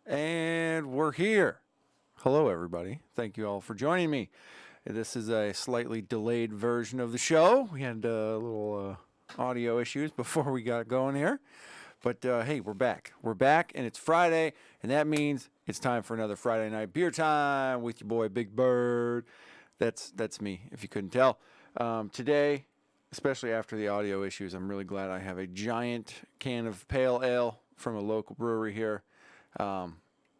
And we're here. Hello, everybody. Thank you all for joining me. This is a slightly delayed version of the show. We had little audio issues before we got going here. But hey, we're back. We're back, and it's Friday, and that means it's time for another Friday night beer time with your boy Big Bird. That's me, if you couldn't tell. Today, especially after the audio issues, I'm really glad I have a giant can of pale ale from a local brewery here.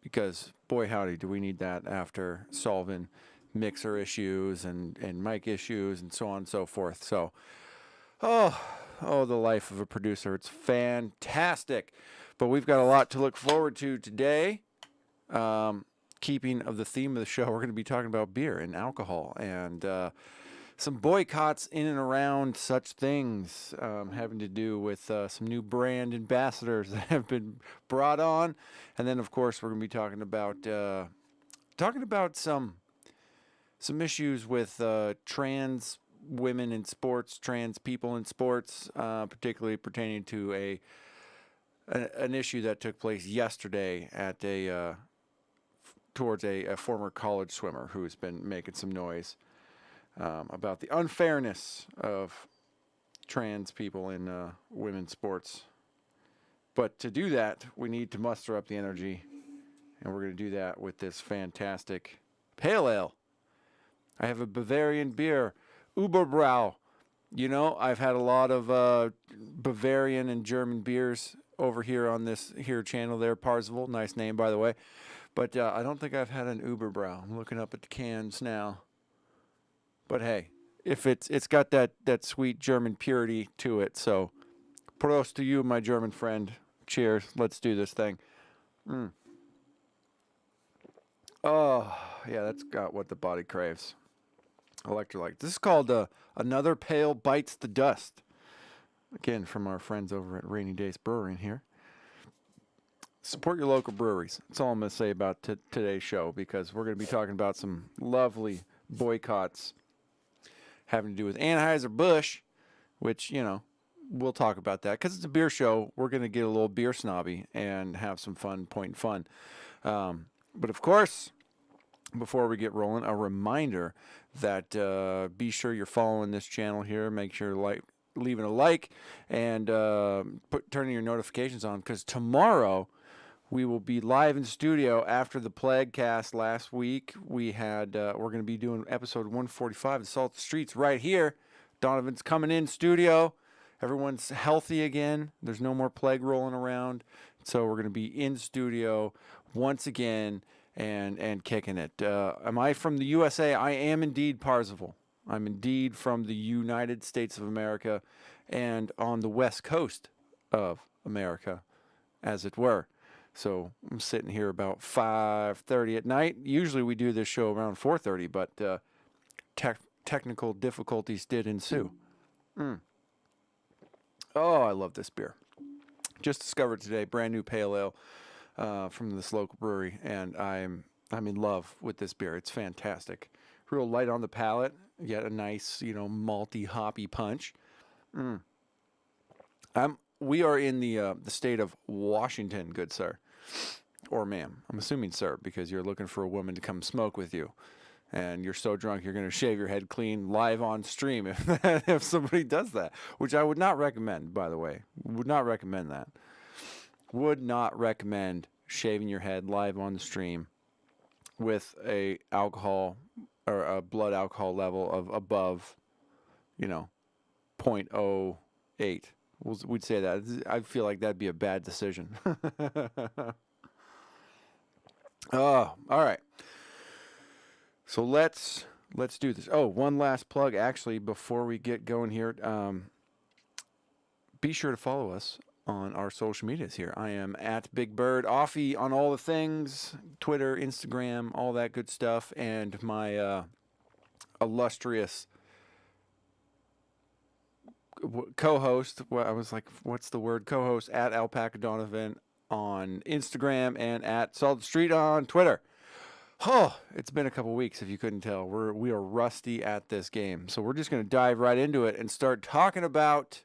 Because boy howdy, do we need that after solving mixer issues and mic issues and so on and so forth. So, the life of a producer. It's fantastic. But we've got a lot to look forward to today. Keeping of the theme of the show, we're going to be talking about beer and alcohol and some boycotts in and around such things, having to do with some new brand ambassadors that have been brought on, and then of course we're going to be talking about some issues with trans women in sports, trans people in sports, particularly pertaining to an issue that took place yesterday at towards a former college swimmer who's been making some noise. About the unfairness of trans people in women's sports. But to do that, we need to muster up the energy, and we're going to do that with this fantastic pale ale. I have a Bavarian beer, Uberbrau. You know, I've had a lot of Bavarian and German beers over here on this here channel there, Parzival. Nice name, by the way. But I don't think I've had an Uberbrau. I'm looking up at the cans now. But hey, if it's got that sweet German purity to it, so prost to you, my German friend. Cheers. Let's do this thing. Oh, yeah, that's got what the body craves. Electrolyte. This is called Another Pail Bites the Dust. Again, from our friends over at Rainy Days Brewing here. Support your local breweries. That's all I'm going to say about today's show, because we're going to be talking about some lovely boycotts having to do with Anheuser-Busch, which, you know, we'll talk about that. Because it's a beer show, we're going to get a little beer snobby and have some fun, pointing fun. But, of course, before we get rolling, a reminder that be sure you're following this channel here. Make sure you're leaving a like and turning your notifications on, because tomorrow we will be live in studio after the Plague Cast last week. We're going to be doing episode 145 of Salt the Streets right here. Donovan's coming in studio. Everyone's healthy again. There's no more plague rolling around. So we're going to be in studio once again and kicking it. Am I from the USA? I am indeed Parzival. I'm indeed from the United States of America and on the West Coast of America, as it were. So I'm sitting here about 5:30 at night. Usually we do this show around 4:30, but technical difficulties did ensue. Oh, I love this beer. Just discovered today, brand new pale ale from this local brewery, and I'm in love with this beer. It's fantastic. Real light on the palate, yet a nice, malty, hoppy punch. We are in the state of Washington, good sir. Or ma'am. I'm assuming sir, because you're looking for a woman to come smoke with you. And you're so drunk you're going to shave your head clean live on stream if somebody does that. Which I would not recommend, by the way. Would not recommend that. Would not recommend shaving your head live on the stream with a alcohol or a blood alcohol level of above, 0.08. We'd say that. I feel like that'd be a bad decision. Oh, all right. So let's do this. Oh, one last plug, actually, before we get going here. Be sure to follow us on our social medias here. I am at Big Bird Offie on all the things, Twitter, Instagram, all that good stuff, and my illustrious co-host, I was like, what's the word? Co-host at Alpaca Donovan on Instagram and at Salt Street on Twitter. Oh, it's been a couple weeks, if you couldn't tell. We are rusty at this game. So we're just going to dive right into it and start talking about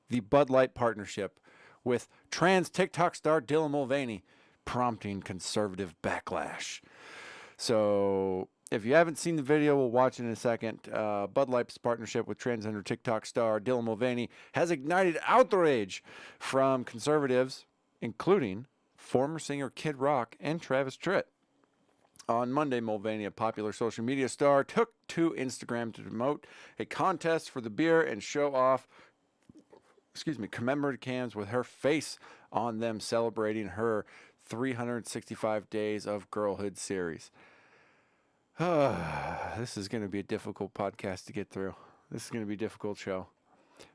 the Bud Light partnership with trans TikTok star Dylan Mulvaney prompting conservative backlash. So if you haven't seen the video, we'll watch it in a second. Bud Light's partnership with transgender TikTok star Dylan Mulvaney has ignited outrage from conservatives, including former singer Kid Rock and Travis Tritt. On Monday, Mulvaney, a popular social media star, took to Instagram to promote a contest for the beer and show off, commemorative cans with her face on them, celebrating her 365 Days of Girlhood series. This is going to be a difficult podcast to get through. This is going to be a difficult show.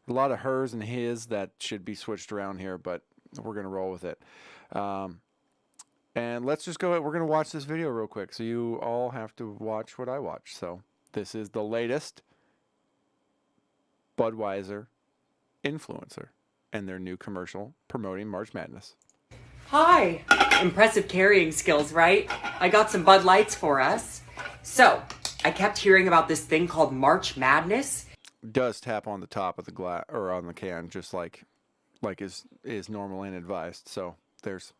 A lot of hers and his that should be switched around here, but we're going to roll with it. And let's just go ahead. We're going to watch this video real quick. So you all have to watch what I watch. So this is the latest Budweiser influencer and their new commercial promoting March Madness. Hi. Impressive carrying skills, right? I got some Bud Lights for us. So, I kept hearing about this thing called March Madness. Does tap on the top of the glass or on the can, just like is normal and advised. So there's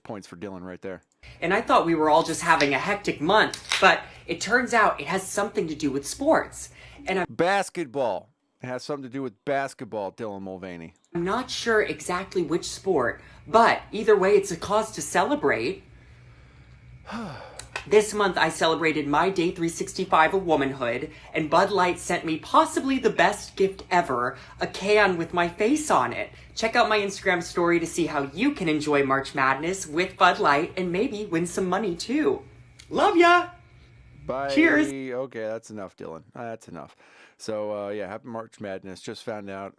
points for Dylan right there. And I thought we were all just having a hectic month, but it turns out it has something to do with sports. And Basketball. It has something to do with basketball, Dylan Mulvaney. I'm not sure exactly which sport, but either way, it's a cause to celebrate. This month, I celebrated my day 365 of womanhood, and Bud Light sent me possibly the best gift ever, a can with my face on it. Check out my Instagram story to see how you can enjoy March Madness with Bud Light and maybe win some money too. Love ya! Bye. Cheers! Okay, that's enough, Dylan. That's enough. So, yeah, happy March Madness. Just found out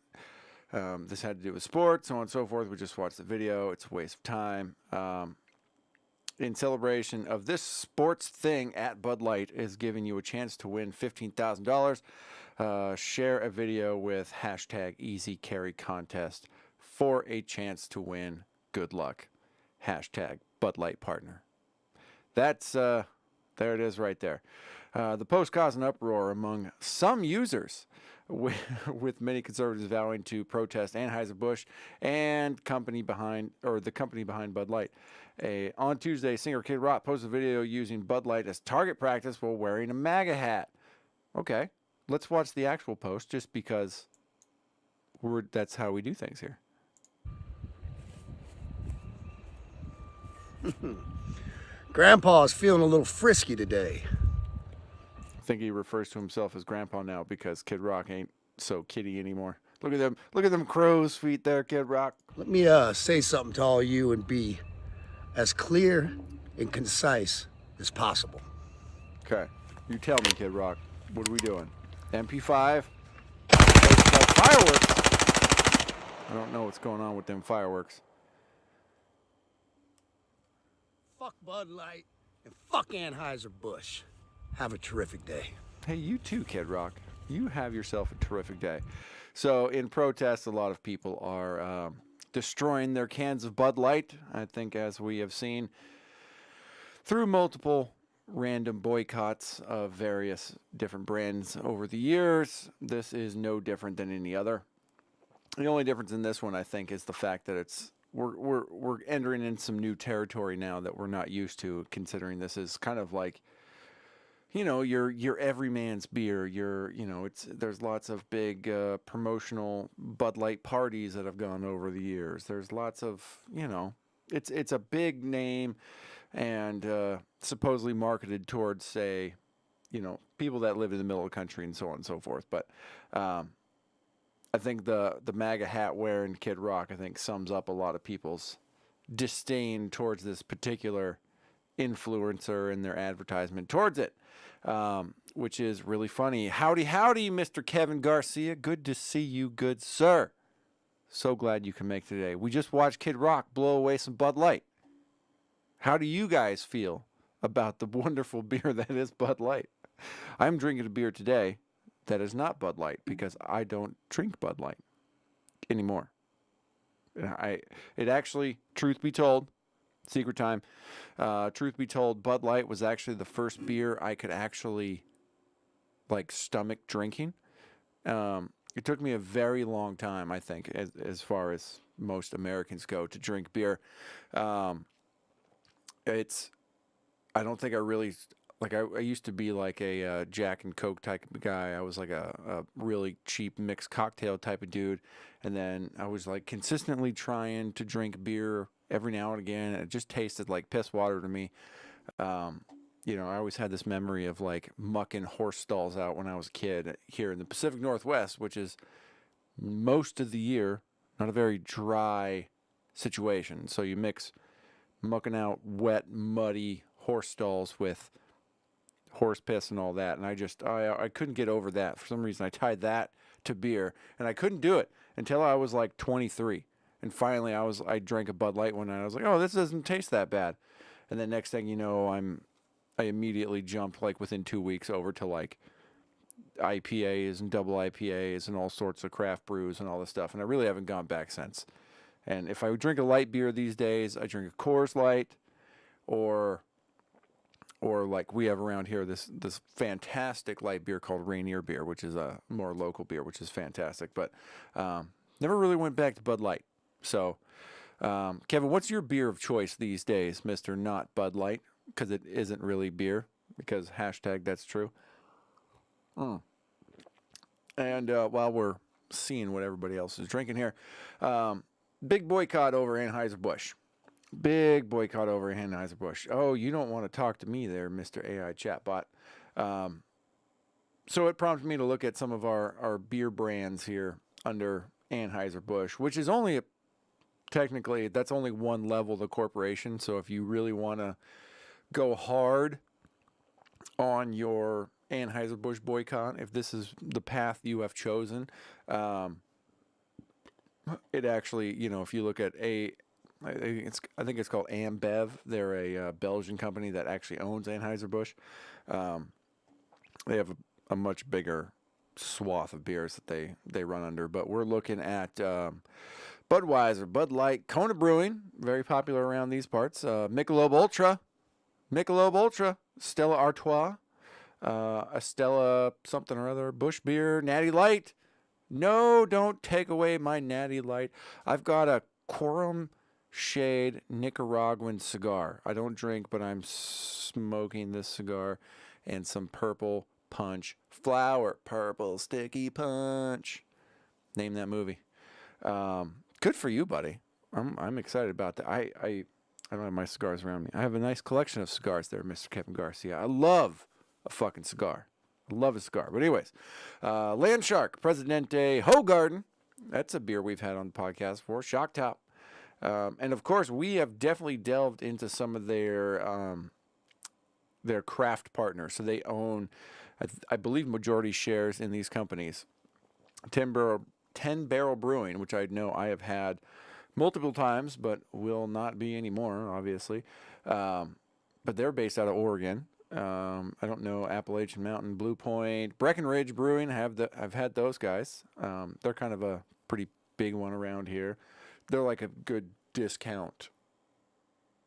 this had to do with sports, so on and so forth. We just watched the video. It's a waste of time. In celebration of this sports thing at Bud Light is giving you a chance to win $15,000. Share a video with hashtag Easy Carry Contest for a chance to win. Good luck. Hashtag Bud Light Partner. That's, there it is right there. The post caused an uproar among some users, with many conservatives vowing to protest Anheuser-Busch and the company behind Bud Light. On Tuesday, singer Kid Rock posted a video using Bud Light as target practice while wearing a MAGA hat. Okay, let's watch the actual post just because that's how we do things here. Grandpa's feeling a little frisky today. I think he refers to himself as Grandpa now because Kid Rock ain't so kiddie anymore. Look at them. Look at them crow's feet there, Kid Rock. Let me say something to all you and be as clear and concise as possible. Okay. You tell me, Kid Rock. What are we doing? MP5? Fireworks? I don't know what's going on with them fireworks. Fuck Bud Light and fuck Anheuser-Busch. Have a terrific day. Hey, you too, Kid Rock. You have yourself a terrific day. So, in protest, a lot of people are destroying their cans of Bud Light. I think, as we have seen through multiple random boycotts of various different brands over the years, this is no different than any other. The only difference in this one, I think, is the fact that we're entering in some new territory now that we're not used to, considering this is kind of like, you know, your everyman's beer. There's lots of big promotional Bud Light parties that have gone over the years. There's lots of, it's a big name and supposedly marketed towards, say, people that live in the middle of the country and so on and so forth. But I think the MAGA hat wearing Kid Rock, I think, sums up a lot of people's disdain towards this particular influencer and their advertisement towards it, which is really funny. Howdy, howdy, Mr. Kevin Garcia. Good to see you, good sir. So glad you can make today. We just watched Kid Rock blow away some Bud Light. How do you guys feel about the wonderful beer that is Bud Light? I'm drinking a beer today that is not Bud Light because I don't drink Bud Light anymore. It actually, truth be told, secret time, truth be told, Bud Light was actually the first beer I could actually stomach drinking. It took me a very long time, I think, as far as most Americans go, to drink beer. I don't think I really like. I used to be like a Jack and Coke type of guy. I was like a really cheap mixed cocktail type of dude, and then I was like consistently trying to drink beer every now and again. And it just tasted like piss water to me. Um, I always had this memory of like mucking horse stalls out when I was a kid here in the Pacific Northwest, which is most of the year not a very dry situation. So you mix mucking out wet, muddy horse stalls with horse piss and all that, and I couldn't get over that. For some reason I tied that to beer, and I couldn't do it until I was like 23. And finally I drank a Bud Light one night. I was like, oh, this doesn't taste that bad. And then next thing you know, I immediately jumped like within 2 weeks over to like IPAs and double IPAs and all sorts of craft brews and all this stuff, and I really haven't gone back since. And if I would drink a light beer these days, I drink a Coors Light, or like we have around here this fantastic light beer called Rainier beer, which is a more local beer, which is fantastic. But never really went back to Bud Light. So, Kevin, what's your beer of choice these days, Mr. Not Bud Light? Because it isn't really beer, because hashtag that's true. And while we're seeing what everybody else is drinking here, big boycott over Anheuser-Busch. Big boycott over Anheuser-Busch. Oh, you don't want to talk to me there, Mr. AI chatbot. So it prompted me to look at some of our beer brands here under Anheuser-Busch, which is only technically, that's only one level of the corporation. So if you really want to go hard on your Anheuser-Busch boycott, if this is the path you have chosen, it actually, if you look at I think it's called Ambev. They're a Belgian company that actually owns Anheuser-Busch. They have a much bigger swath of beers that they run under, but we're looking at Budweiser, Bud Light, Kona Brewing, very popular around these parts. Michelob Ultra, Stella Artois, a Stella something or other, Busch Beer, Natty Light. No, don't take away my Natty Light. I've got a Quorum Shade Nicaraguan cigar. I don't drink, but I'm smoking this cigar, and some Purple Punch, Flower Purple Sticky Punch. Name that movie. Good for you, buddy. I'm excited about that. I don't have my cigars around me. I have a nice collection of cigars there, Mr. Kevin Garcia. I love a fucking cigar. I love a cigar. But anyways, Landshark, Presidente, Hoegaarden. That's a beer we've had on the podcast before. Shock Top. And of course, we have definitely delved into some of their craft partners. So they own, I believe, majority shares in these companies. 10 Barrel Brewing, which I know I have had multiple times, but will not be anymore, obviously. But they're based out of Oregon. I don't know Appalachian Mountain, Blue Point, Breckenridge Brewing. I've had those guys. They're kind of a pretty big one around here. They're like a good discount,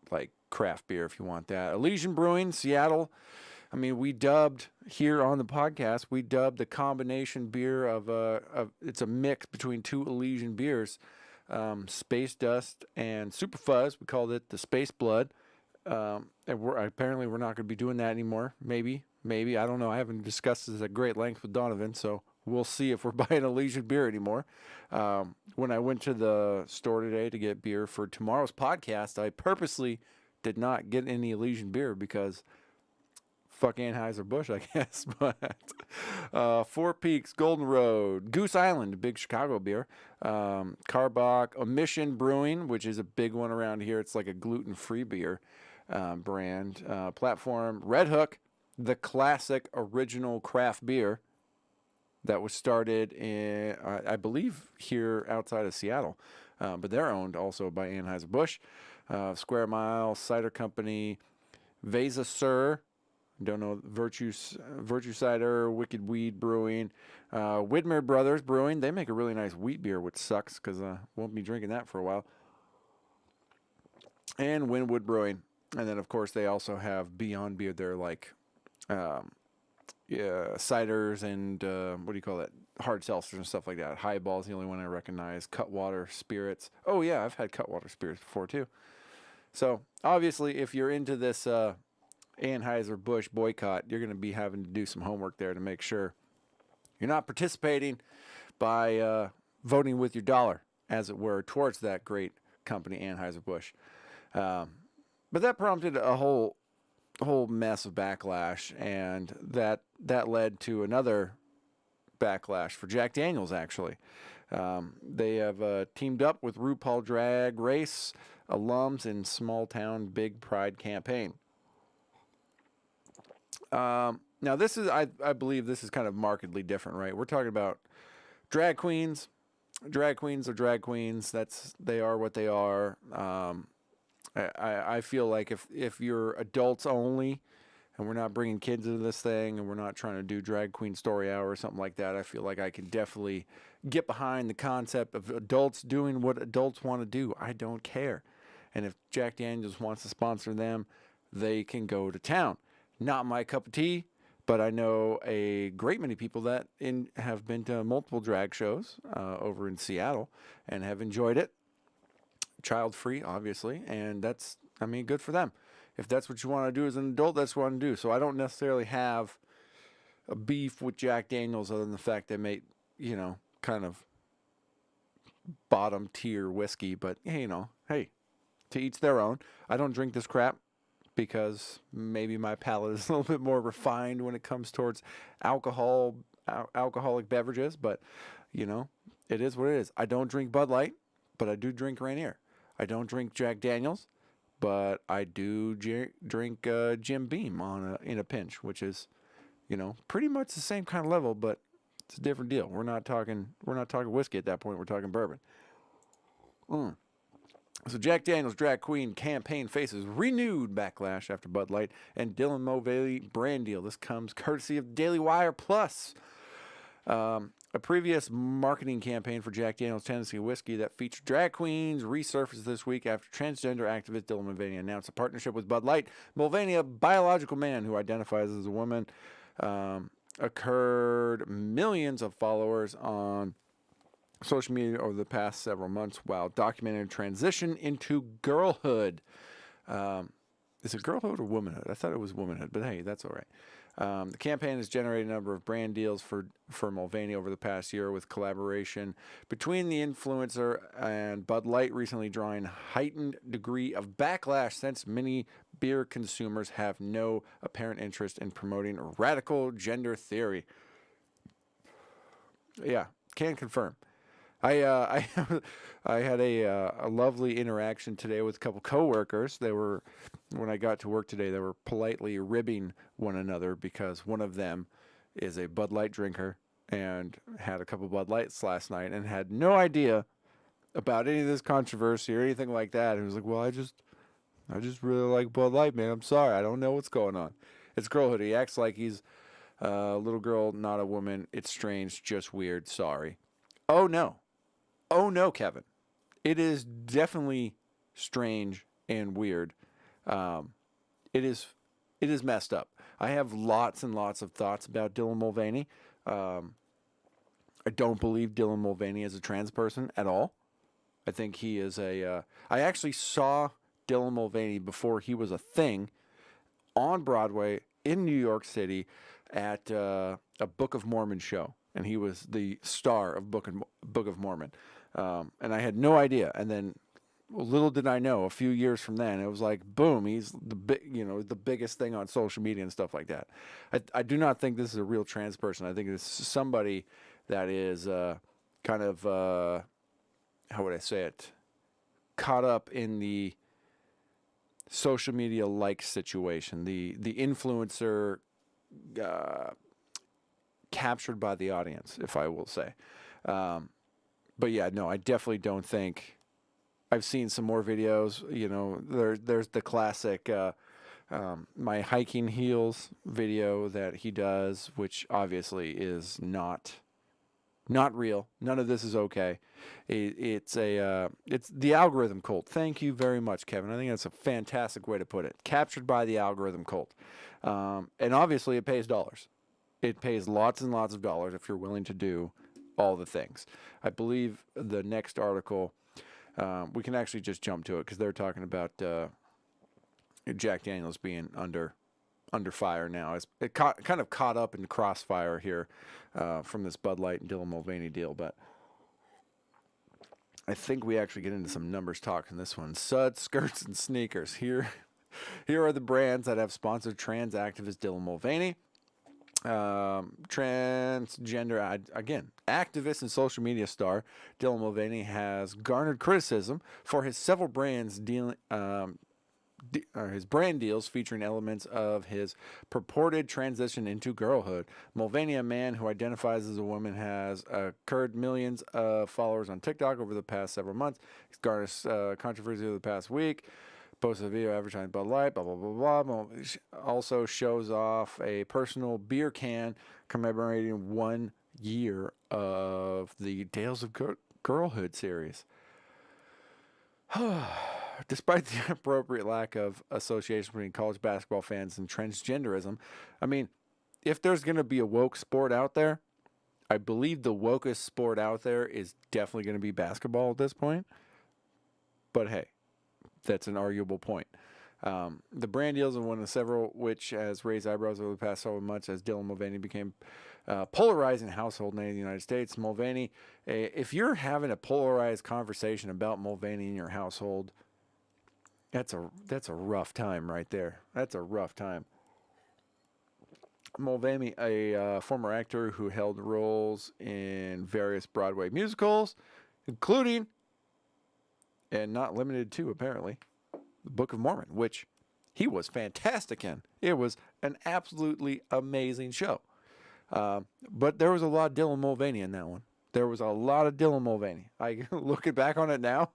like craft beer if you want that. Elysian Brewing, Seattle. I mean, we dubbed here on the podcast, the combination beer of it's a mix between two Elysian beers, Space Dust and Super Fuzz. We called it the Space Blood. And apparently we're not going to be doing that anymore. Maybe. I don't know. I haven't discussed this at great length with Donovan, so we'll see if we're buying Elysian beer anymore. When I went to the store today to get beer for tomorrow's podcast, I purposely did not get any Elysian beer because fuck Anheuser-Busch, I guess. But Four Peaks, Golden Road, Goose Island, big Chicago beer. Carbach, Omission Brewing, which is a big one around here. It's like a gluten-free beer brand. Platform, Red Hook, the classic original craft beer that was started in, I believe, here outside of Seattle. But they're owned also by Anheuser-Busch. Square Mile, Cider Company, Vesa Sur, don't know, Virtue Cider, Wicked Weed Brewing, Widmer Brothers Brewing. They make a really nice wheat beer, which sucks because won't be drinking that for a while. And Winwood Brewing. And then, of course, they also have Beyond Beer. They're like ciders and, what do you call that? Hard seltzers and stuff like that. Highball's the only one I recognize. Cutwater Spirits. Oh, yeah, I've had Cutwater Spirits before, too. So obviously, if you're into this Anheuser-Busch boycott, you're going to be having to do some homework there to make sure you're not participating by voting with your dollar, as it were, towards that great company, Anheuser-Busch. But that prompted a whole mess of backlash, and that led to another backlash for Jack Daniels, actually. They have teamed up with RuPaul Drag Race alums in small town Big Pride campaign. Now, this is, I believe this is kind of markedly different, right? We're talking about drag queens. Drag queens are drag queens. They are what they are. I feel like if you're adults only, and we're not bringing kids into this thing, and we're not trying to do drag queen story hour or something like that, I feel like I can definitely get behind the concept of adults doing what adults want to do. I don't care. And if Jack Daniels wants to sponsor them, they can go to town. Not my cup of tea, but I know a great many people that have been to multiple drag shows over in Seattle and have enjoyed it. Child-free, obviously, and that's, I mean, good for them. If that's what you want to do as an adult, that's what I want to do. So I don't necessarily have a beef with Jack Daniels other than the fact they make, kind of bottom tier whiskey. But, hey, to each their own. I don't drink this crap because maybe my palate is a little bit more refined when it comes towards alcoholic beverages. But, it is what it is. I don't drink Bud Light, but I do drink Rainier. I don't drink Jack Daniels, but I do drink Jim Beam in a pinch, which is, pretty much the same kind of level, but it's a different deal. We're not talking whiskey at that point. We're talking bourbon. So Jack Daniels drag queen campaign faces renewed backlash after Bud Light and Dylan Mulvaney brand deal. This comes courtesy of Daily Wire Plus. A previous marketing campaign for Jack Daniel's Tennessee whiskey that featured drag queens resurfaced this week after transgender activist Dylan Mulvaney announced a partnership with Bud Light. Mulvaney, a biological man who identifies as a woman, accrued millions of followers on social media over the past several months while documenting a transition into girlhood. Is it girlhood or womanhood? I thought it was womanhood, but hey, that's all right. The campaign has generated a number of brand deals for Mulvaney over the past year, with collaboration between the influencer and Bud Light recently drawing heightened degree of backlash since many beer consumers have no apparent interest in promoting radical gender theory. Yeah, can confirm. I had a lovely interaction today with a couple coworkers. When I got to work today, they were politely ribbing one another because one of them is a Bud Light drinker and had a couple Bud Lights last night and had no idea about any of this controversy or anything like that. And he was like, "Well, I just really like Bud Light, man. I'm sorry, I don't know what's going on." It's girlhood. He acts like he's a little girl, not a woman. It's strange, just weird. Sorry. Oh no, Kevin. It is definitely strange and weird. It is messed up. I have lots and lots of thoughts about Dylan Mulvaney. I don't believe Dylan Mulvaney is a trans person at all. I think he is I actually saw Dylan Mulvaney before he was a thing on Broadway in New York City at a Book of Mormon show. And he was the star of Book of Mormon. And I had no idea. And then, little did I know, a few years from then, it was like, boom, he's the biggest thing on social media and stuff like that. I do not think this is a real trans person. I think this is somebody that is kind of, how would I say it, caught up in the social media like situation, the influencer captured by the audience, if I will say. But yeah, no, I definitely don't think. I've seen some more videos. There's the classic my hiking heels video that he does, which obviously is not real. None of this is okay. It's the algorithm cult. Thank you very much, Kevin. I think that's a fantastic way to put it. Captured by the algorithm cult. And obviously it pays dollars. It pays lots and lots of dollars if you're willing to do all the things. I believe the next article, we can actually just jump to it because they're talking about Jack Daniels being under fire now. It kind of caught up in the crossfire here from this Bud Light and Dylan Mulvaney deal, but I think we actually get into some numbers talk in this one. Suds, skirts, and sneakers. Here are the brands that have sponsored trans activist Dylan Mulvaney. Transgender, again, activist and social media star Dylan Mulvaney has garnered criticism for his several brands dealing. His brand deals featuring elements of his purported transition into girlhood. Mulvaney, a man who identifies as a woman, has accrued millions of followers on TikTok over the past several months. He's garnered controversy over the past week. Posted a video advertising Bud Light, blah, blah, blah, blah. Also shows off a personal beer can commemorating 1 year of the Tales of Girlhood series. Despite the appropriate lack of association between college basketball fans and transgenderism, I mean, if there's going to be a woke sport out there, I believe the wokest sport out there is definitely going to be basketball at this point. But hey, that's an arguable point. The brand deals are one of several which has raised eyebrows over the past several months as Dylan Mulvaney became polarizing household name in the United States. Mulvaney, if you're having a polarized conversation about Mulvaney in your household, that's a rough time right there. That's a rough time. Mulvaney, a former actor who held roles in various Broadway musicals, including, and not limited to, apparently, the Book of Mormon, which he was fantastic in. It was an absolutely amazing show. But there was a lot of Dylan Mulvaney in that one. There was a lot of Dylan Mulvaney. I looking back on it now,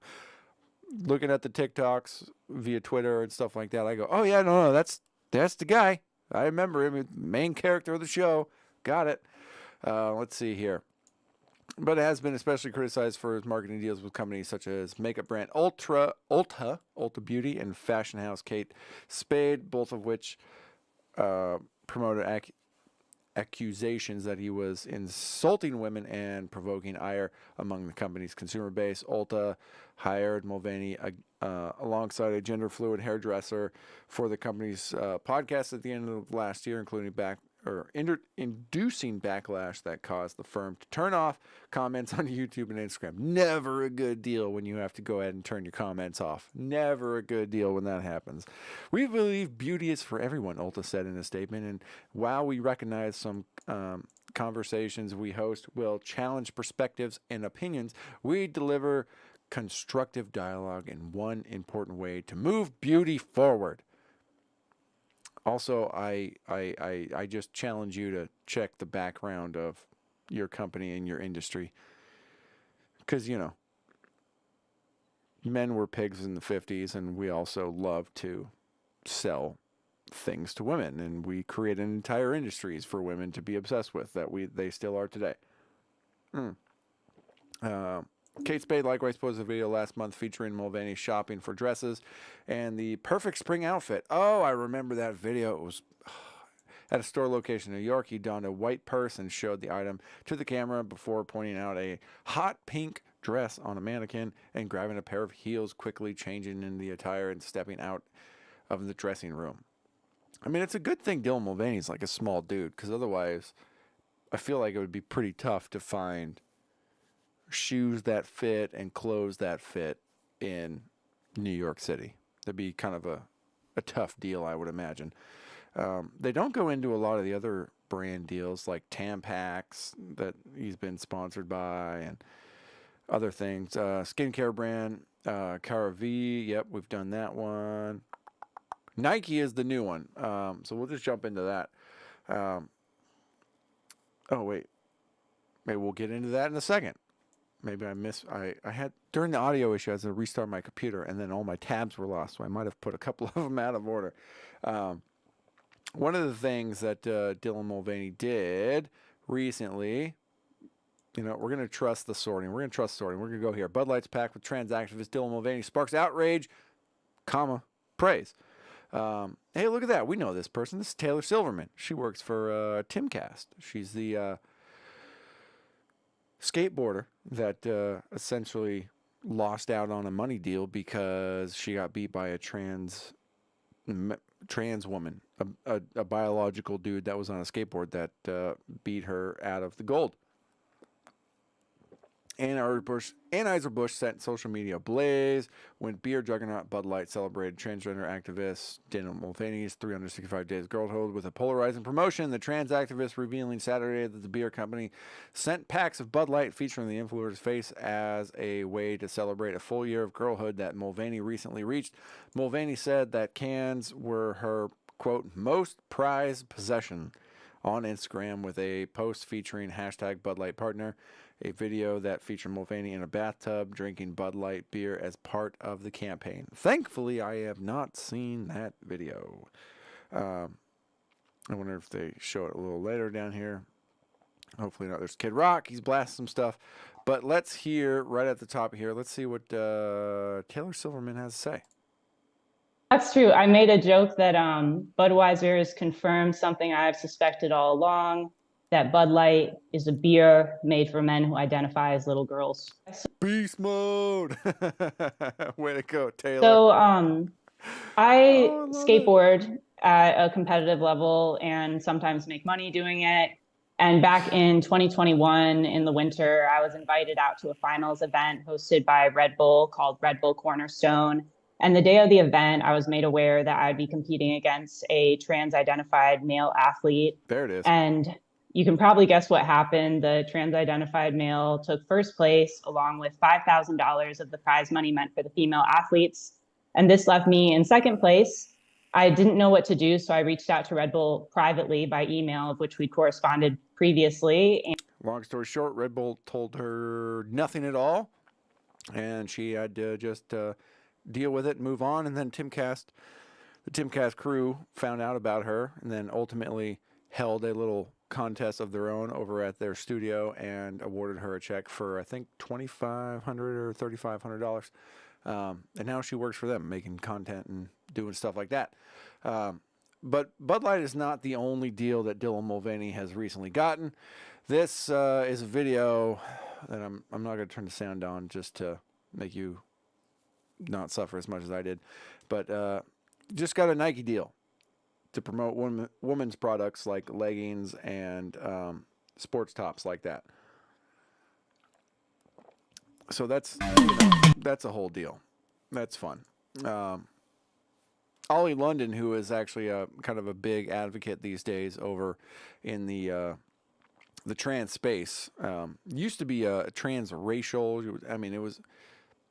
looking at the TikToks via Twitter and stuff like that, I go, oh yeah, no, that's the guy. I remember him, main character of the show. Got it. Let's see here. But it has been especially criticized for his marketing deals with companies such as makeup brand Ulta Beauty, and fashion house Kate Spade, both of which promoted accusations that he was insulting women and provoking ire among the company's consumer base. Ulta hired Mulvaney alongside a gender-fluid hairdresser for the company's podcast at the end of last year, including inducing backlash that caused the firm to turn off comments on YouTube and Instagram. Never a good deal when you have to go ahead and turn your comments off. Never a good deal when that happens. We believe beauty is for everyone, Ulta said in a statement, and while we recognize some conversations we host will challenge perspectives and opinions, we deliver constructive dialogue in one important way to move beauty forward. Also, I just challenge you to check the background of your company and your industry. Because, men were pigs in the 50s, and we also love to sell things to women. And we created entire industries for women to be obsessed with that they still are today. Kate Spade likewise posted a video last month featuring Mulvaney shopping for dresses and the perfect spring outfit. Oh, I remember that video. It was at a store location in New York. He donned a white purse and showed the item to the camera before pointing out a hot pink dress on a mannequin and grabbing a pair of heels, quickly changing in the attire and stepping out of the dressing room. I mean, it's a good thing Dylan Mulvaney's like a small dude, because otherwise I feel like it would be pretty tough to find shoes that fit and clothes that fit in New York City. That'd be kind of a tough deal, I would imagine. They don't go into a lot of the other brand deals like Tampax that he's been sponsored by and other things. Skincare brand, Cara V. Yep, we've done that one. Nike is the new one. So we'll just jump into that. Oh, wait. Maybe we'll get into that in a second. Maybe I had, during the audio issue, I had to restart my computer, and then all my tabs were lost, so I might have put a couple of them out of order. One of the things that Dylan Mulvaney did recently, we're going to trust the sorting. We're going to go here. Bud Light's packed with trans activist Dylan Mulvaney sparks outrage, praise. Hey, look at that. We know this person. This is Taylor Silverman. She works for Timcast. She's the skateboarder that essentially lost out on a money deal because she got beat by a trans trans woman, a biological dude that was on a skateboard that beat her out of the gold. Anheuser-Busch set social media ablaze when beer juggernaut Bud Light celebrated transgender activist Dylan Mulvaney's 365 Days Girlhood with a polarizing promotion. The trans activist revealing Saturday that the beer company sent packs of Bud Light featuring the influencer's face as a way to celebrate a full year of girlhood that Mulvaney recently reached. Mulvaney said that cans were her, quote, most prized possession on Instagram with a post featuring hashtag Bud Light Partner, a video that featured Mulvaney in a bathtub drinking Bud Light beer as part of the campaign. Thankfully, I have not seen that video. I wonder if they show it a little later down here. Hopefully not. There's Kid Rock. He's blasting some stuff. But let's hear right at the top here. Let's see what Taylor Silverman has to say. That's true. I made a joke that Budweiser has confirmed something I've suspected all along, that Bud Light is a beer made for men who identify as little girls. Beast mode. Way to go, Taylor. So I skateboard it. at a competitive level and sometimes make money doing it. And back in 2021, in the winter, I was invited out to a finals event hosted by Red Bull called Red Bull Cornerstone. And the day of the event, I was made aware that I'd be competing against a trans-identified male athlete. There it is. And you can probably guess what happened. The trans-identified male took first place, along with $5,000 of the prize money meant for the female athletes. And this left me in second place. I didn't know what to do, so I reached out to Red Bull privately by email, of which we corresponded previously. Long story short, Red Bull told her nothing at all, and she had to just deal with it and move on. And then the Timcast crew found out about her and then ultimately held a little contest of their own over at their studio and awarded her a check for, I think, $2,500 or $3,500. And now she works for them, making content and doing stuff like that. But Bud Light is not the only deal that Dylan Mulvaney has recently gotten. This is a video that I'm not going to turn the sound on just to make you not suffer as much as I did. But just got a Nike deal to promote women's products like leggings and sports tops like that. So that's a whole deal. That's fun. Ollie London, who is actually a kind of a big advocate these days over in the trans space, used to be a transracial. I mean, it was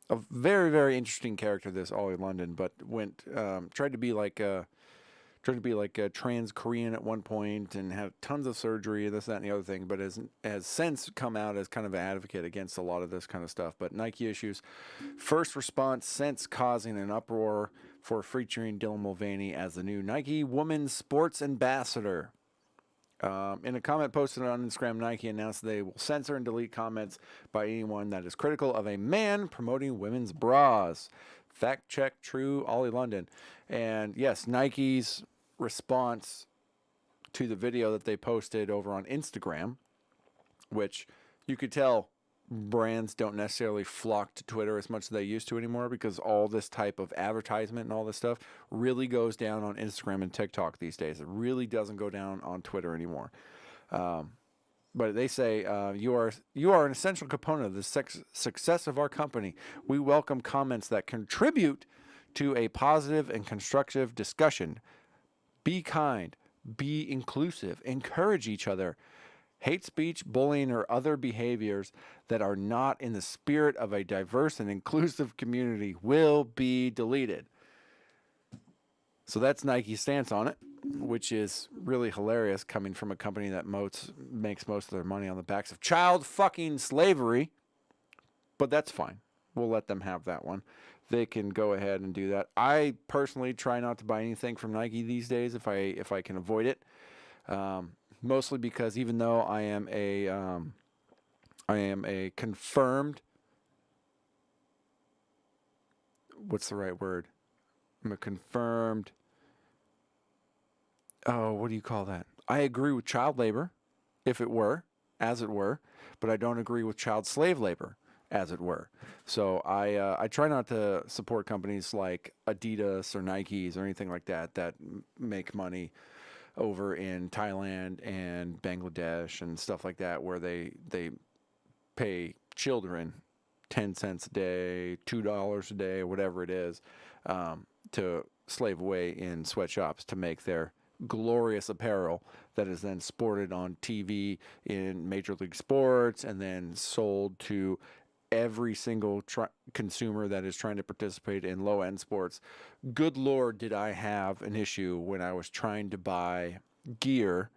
a very, very interesting character, this Ollie London, but tried to be like a trans Korean at one point and had tons of surgery and this, that, and the other thing, but has since come out as kind of an advocate against a lot of this kind of stuff. But Nike issues first response since causing an uproar for featuring Dylan Mulvaney as the new Nike Women's Sports Ambassador. In a comment posted on Instagram, Nike announced they will censor and delete comments by anyone that is critical of a man promoting women's bras. Fact check true, Ollie London. And yes, Nike's response to the video that they posted over on Instagram, which you could tell brands don't necessarily flock to Twitter as much as they used to anymore, because all this type of advertisement and all this stuff really goes down on Instagram and TikTok these days. It really doesn't go down on Twitter anymore. But they say, you are an essential component of the success of our company. We welcome comments that contribute to a positive and constructive discussion. Be kind, be inclusive, encourage each other. Hate speech, bullying, or other behaviors that are not in the spirit of a diverse and inclusive community will be deleted. So that's Nike's stance on it, which is really hilarious coming from a company that makes most of their money on the backs of child fucking slavery. But that's fine. We'll let them have that one. They can go ahead and do that. I personally try not to buy anything from Nike these days if I can avoid it. Mostly because even though I am a confirmed, what's the right word? I'm a confirmed, what do you call that? I agree with child labor, as it were, but I don't agree with child slave labor. as it were. So I try not to support companies like Adidas or Nikes or anything like that that make money over in Thailand and Bangladesh and stuff like that, where they pay children 10 cents a day, $2 a day, whatever it is, to slave away in sweatshops to make their glorious apparel that is then sported on TV in Major League Sports and then sold to every single consumer that is trying to participate in low-end sports. Good Lord, did I have an issue when I was trying to buy gear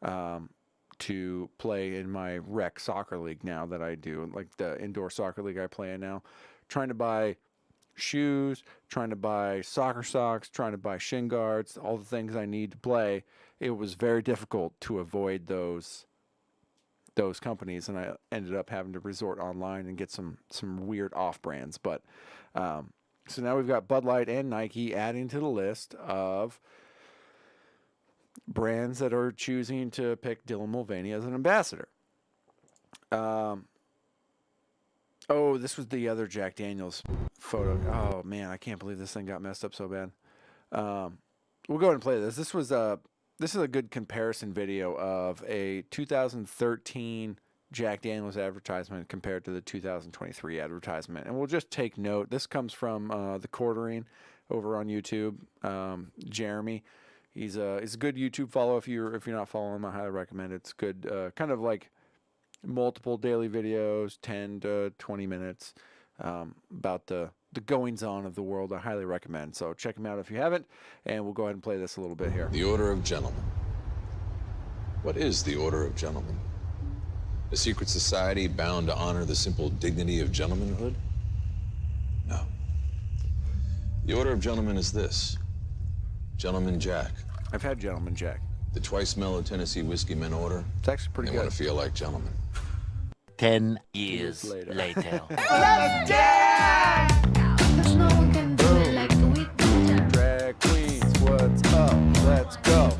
to play in my rec soccer league now that I do, like the indoor soccer league I play in now. Trying to buy shoes, trying to buy soccer socks, trying to buy shin guards, all the things I need to play. It was very difficult to avoid those companies, and I ended up having to resort online and get some weird off brands. But so now we've got Bud Light and Nike adding to the list of brands that are choosing to pick Dylan Mulvaney as an ambassador. Oh, this was the other Jack Daniels photo. Oh man, I can't believe this thing got messed up so bad. We'll go ahead and play this. This is a good comparison video of a 2013 Jack Daniels advertisement compared to the 2023 advertisement. And we'll just take note. This comes from The Quartering over on YouTube. Jeremy, he's a good YouTube follow. If you're not following him, I highly recommend it. It's good, kind of like multiple daily videos, 10 to 20 minutes, about the goings on of the world. I highly recommend. So check him out if you haven't, and we'll go ahead and play this a little bit here. The Order of Gentlemen. What is the Order of Gentlemen? A secret society bound to honor the simple dignity of gentlemanhood? No. The Order of Gentlemen is this. Gentleman Jack. I've had Gentleman Jack. The twice mellow Tennessee whiskey men order. It's actually pretty They good. want to feel like gentlemen. 10 years later. Drag queens, what's up? Let's go.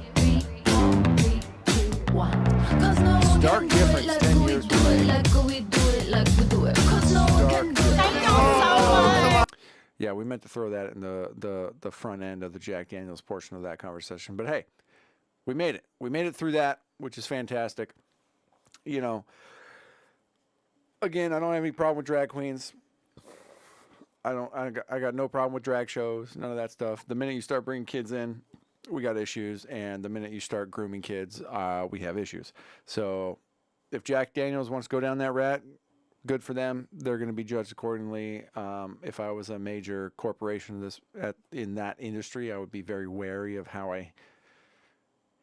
Stark difference 10 years later. Yeah, we meant to throw that in the front end of the Jack Daniels portion of that conversation. But hey, we made it. We made it through that, which is fantastic. You know, again, I don't have any problem with drag queens. I got no problem with drag shows, none of that stuff. The minute you start bringing kids in, we got issues, and the minute you start grooming kids, we have issues. So if Jack Daniels wants to go down that rat, good for them. They're going to be judged accordingly. If I was a major corporation in that industry, I would be very wary of how I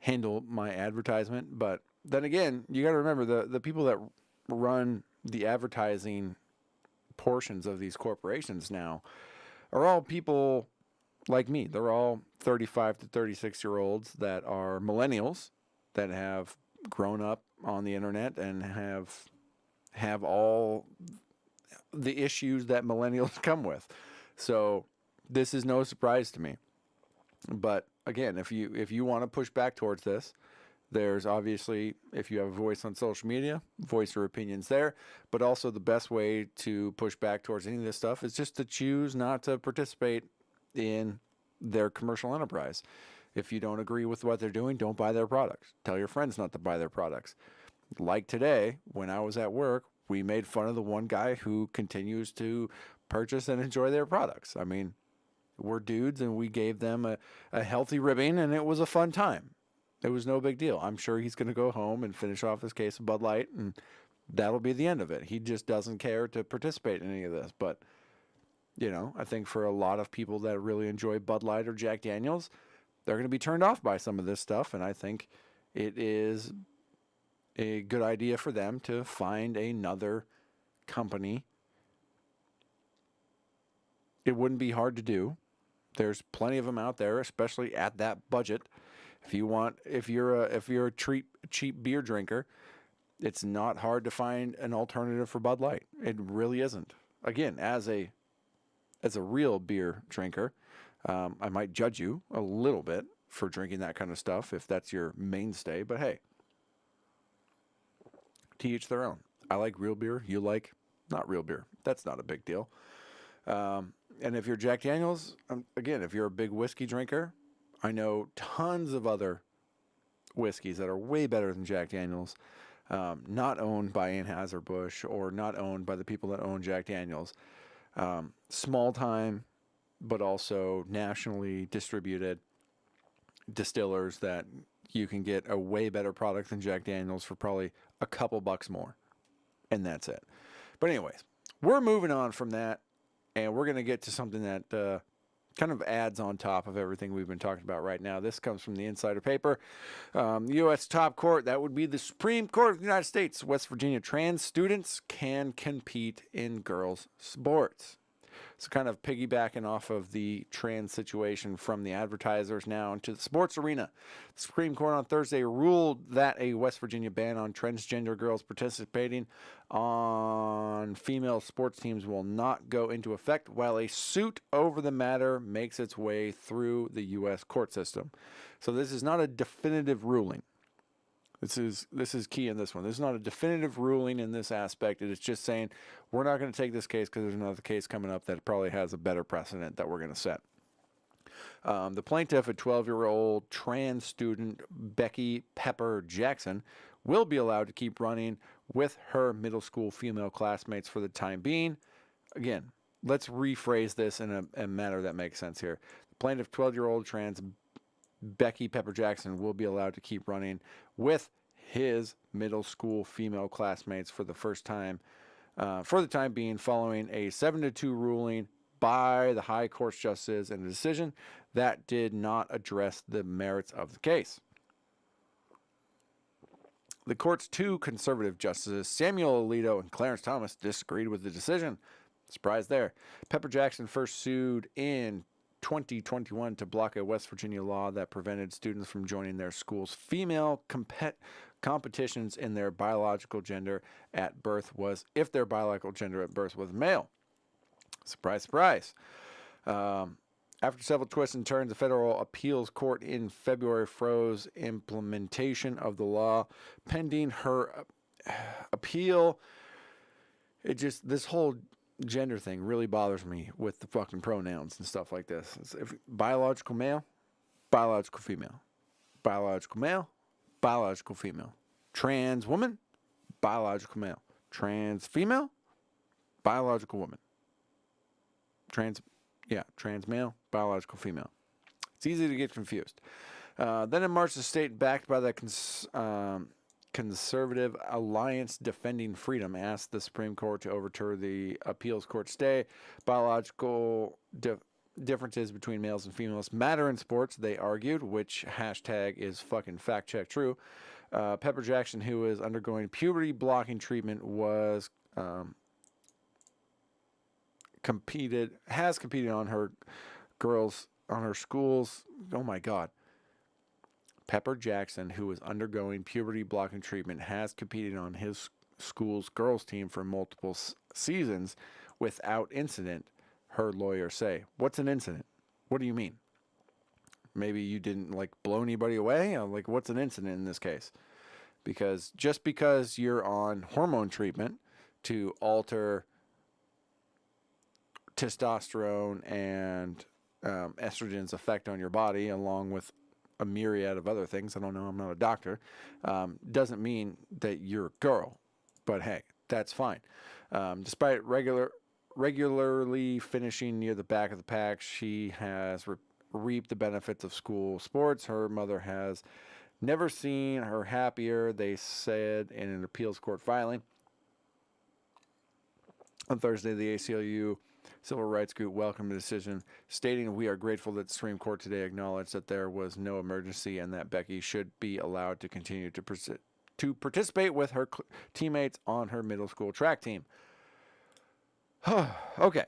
handle my advertisement. But then again, you got to remember the people that run the advertising portions of these corporations now are all people like me. They're all 35 to 36-year-olds that are millennials that have grown up on the internet and have all the issues that millennials come with. So this is no surprise to me. But again, if you want to push back towards this, there's obviously, if you have a voice on social media, voice your opinions there. But also the best way to push back towards any of this stuff is just to choose not to participate in their commercial enterprise. If you don't agree with what they're doing, don't buy their products. Tell your friends not to buy their products. Like today, when I was at work, we made fun of the one guy who continues to purchase and enjoy their products. I mean, we're dudes, and we gave them a healthy ribbing, and it was a fun time. It was no big deal. I'm sure he's going to go home and finish off his case of Bud Light, and that'll be the end of it. He just doesn't care to participate in any of this. But, you know, I think for a lot of people that really enjoy Bud Light or Jack Daniels, they're going to be turned off by some of this stuff, and I think it is a good idea for them to find another company. It wouldn't be hard to do. There's plenty of them out there, especially at that budget. If you're a cheap beer drinker, it's not hard to find an alternative for Bud Light. It really isn't. Again, as a real beer drinker, I might judge you a little bit for drinking that kind of stuff if that's your mainstay. But hey, to each their own. I like real beer. You like not real beer. That's not a big deal. And if you're Jack Daniels, again, if you're a big whiskey drinker, I know tons of other whiskeys that are way better than Jack Daniels, not owned by Anheuser-Busch or not owned by the people that own Jack Daniels. Small time, but also nationally distributed distillers that you can get a way better product than Jack Daniels for probably a couple bucks more. And that's it. But anyways, we're moving on from that, and we're going to get to something that kind of adds on top of everything we've been talking about right now. This comes from the Insider Paper. The U.S. top court, that would be the Supreme Court of the United States. West Virginia trans students can compete in girls' sports. So kind of piggybacking off of the trans situation from the advertisers now into the sports arena. The Supreme Court on Thursday ruled that a West Virginia ban on transgender girls participating on female sports teams will not go into effect while a suit over the matter makes its way through the U.S. court system. So this is not a definitive ruling. This is key in this one. This is not a definitive ruling in this aspect. It is just saying we're not going to take this case because there's another case coming up that probably has a better precedent that we're going to set. The plaintiff, a 12-year-old trans student, Becky Pepper Jackson, will be allowed to keep running with her middle school female classmates for the time being. Again, let's rephrase this in a manner that makes sense here. The plaintiff, 12-year-old trans Becky Pepper Jackson, will be allowed to keep running with his middle school female classmates for the time being, following a 7-2 ruling by the High Court's justices in a decision that did not address the merits of the case. The court's two conservative justices, Samuel Alito and Clarence Thomas, disagreed with the decision. Surprise there. Pepper Jackson first sued in 2021 to block a West Virginia law that prevented students from joining their school's female competitions in their biological gender at birth was if their biological gender at birth was male. Surprise, surprise. After several twists and turns, the federal appeals court in February froze implementation of the law pending her appeal. This whole gender thing really bothers me with the fucking pronouns and stuff like this. If biological male, biological female, biological male, biological female, trans woman, biological male, trans female, biological woman, trans male, biological female. It's easy to get confused. Then in March, the state backed by the Conservative Alliance Defending Freedom asked the Supreme Court to overturn the appeals court stay. Biological differences between males and females matter in sports, they argued, which hashtag is fucking fact check true. Pepper Jackson, who is undergoing puberty blocking treatment, has competed on her school's, oh my God. Pepper Jackson, who is undergoing puberty blocking treatment, has competed on his school's girls team for multiple seasons without incident, her lawyers say. What's an incident? What do you mean? Maybe you didn't blow anybody away? What's an incident in this case? Because just because you're on hormone treatment to alter testosterone and estrogen's effect on your body, along with a myriad of other things, I don't know, I'm not a doctor, doesn't mean that you're a girl. But hey, that's fine. Despite regularly finishing near the back of the pack, she has reaped the benefits of school sports. Her mother has never seen her happier, they said in an appeals court filing. On Thursday, the ACLU Civil Rights Group welcomed the decision, stating, "We are grateful that the Supreme Court today acknowledged that there was no emergency and that Becky should be allowed to continue to participate with her teammates on her middle school track team." Okay,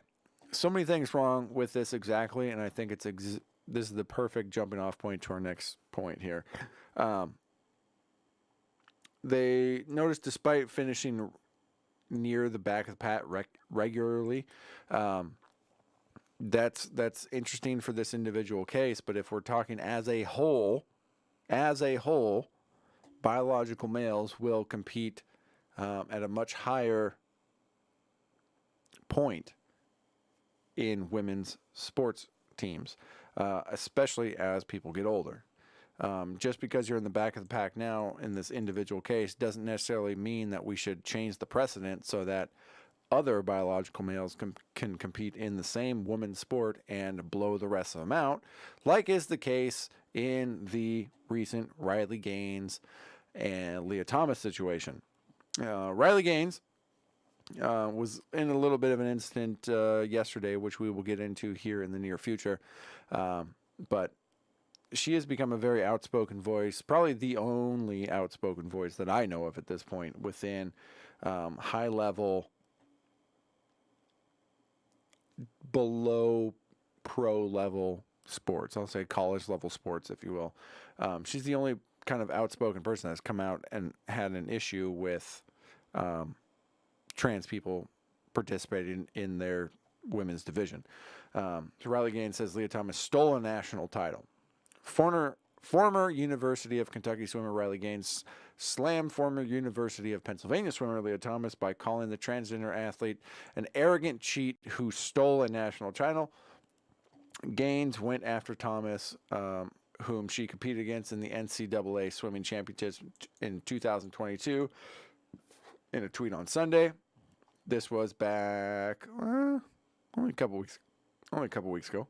so many things wrong with this exactly, and I think this is the perfect jumping off point to our next point here. They noticed, despite finishing near the back of the pack regularly, that's interesting for this individual case. But if we're talking as a whole, biological males will compete at a much higher point in women's sports teams, especially as people get older. Just because you're in the back of the pack now in this individual case doesn't necessarily mean that we should change the precedent so that other biological males can compete in the same women's sport and blow the rest of them out, like is the case in the recent Riley Gaines and Leah Thomas situation. Riley Gaines was in a little bit of an incident yesterday, which we will get into here in the near future. But she has become a very outspoken voice, probably the only outspoken voice that I know of at this point within high-level, below pro-level sports. I'll say college-level sports, if you will. She's the only kind of outspoken person that's come out and had an issue with trans people participating in their women's division. So Riley Gaines says Leah Thomas stole a national title. Former University of Kentucky swimmer Riley Gaines slammed former University of Pennsylvania swimmer Leah Thomas by calling the transgender athlete an arrogant cheat who stole a national title. Gaines went after Thomas, whom she competed against in the NCAA swimming championships in 2022, in a tweet on Sunday. This was back only a couple weeks ago.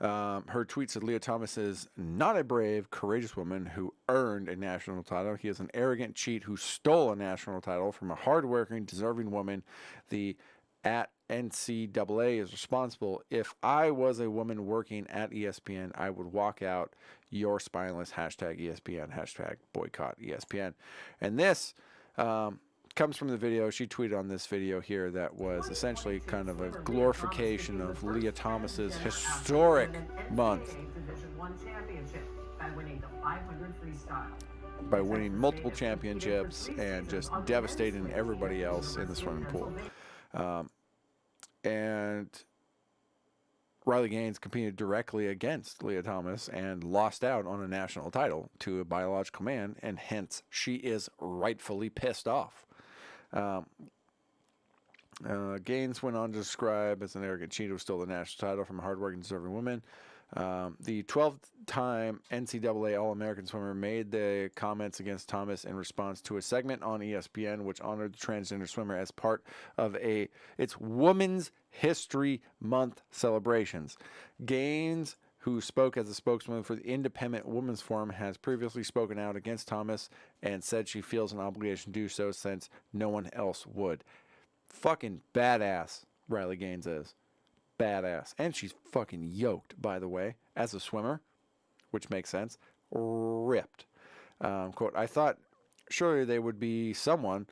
Her tweet said, Leah Thomas is not a brave, courageous woman who earned a national title. He is an arrogant cheat who stole a national title from a hardworking, deserving woman. The at NCAA is responsible. If I was a woman working at ESPN, I would walk out. You're spineless. Hashtag ESPN. Hashtag boycott ESPN. And this comes from the video. She tweeted on this video here that was essentially kind of a glorification of Leah Thomas's historic month by winning multiple championships and just devastating everybody else in the swimming pool. And Riley Gaines competed directly against Leah Thomas and lost out on a national title to a biological man, and hence she is rightfully pissed off. Gaines went on to describe as an arrogant cheat who stole the national title from a hardworking, deserving woman. The 12-time NCAA All-American swimmer made the comments against Thomas in response to a segment on ESPN, which honored the transgender swimmer as part of its Women's History Month celebrations. Gaines, who spoke as a spokeswoman for the Independent Women's Forum, has previously spoken out against Thomas and said she feels an obligation to do so since no one else would. Fucking badass, Riley Gaines is. Badass. And she's fucking yoked, by the way, as a swimmer, which makes sense. Ripped. Quote, I thought surely they would be someone,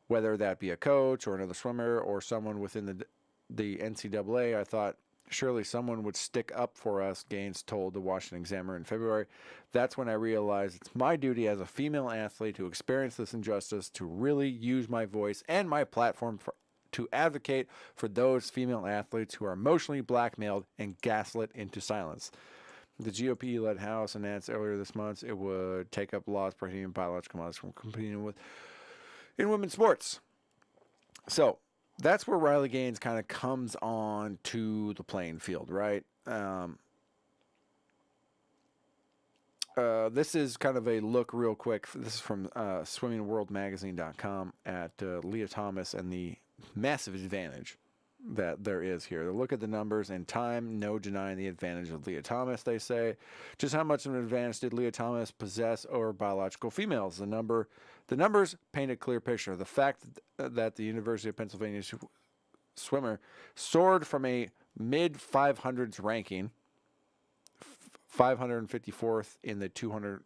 whether that be a coach or another swimmer or someone within the NCAA, I thought surely someone would stick up for us, Gaines told the Washington Examiner in February. That's when I realized it's my duty as a female athlete to experience this injustice, to really use my voice and my platform to advocate for those female athletes who are emotionally blackmailed and gaslit into silence. The GOP-led House announced earlier this month it would take up laws prohibiting biological mothers from competing in women's sports. So that's where Riley Gaines kind of comes on to the playing field, right? This is kind of a look real quick. This is from swimmingworldmagazine.com at Leah Thomas and the massive advantage that there is here. They look at the numbers and time, no denying the advantage of Leah Thomas, they say. Just how much of an advantage did Leah Thomas possess over biological females? The numbers paint a clear picture. The fact that the University of Pennsylvania swimmer soared from a mid-500s ranking, 554th in the 200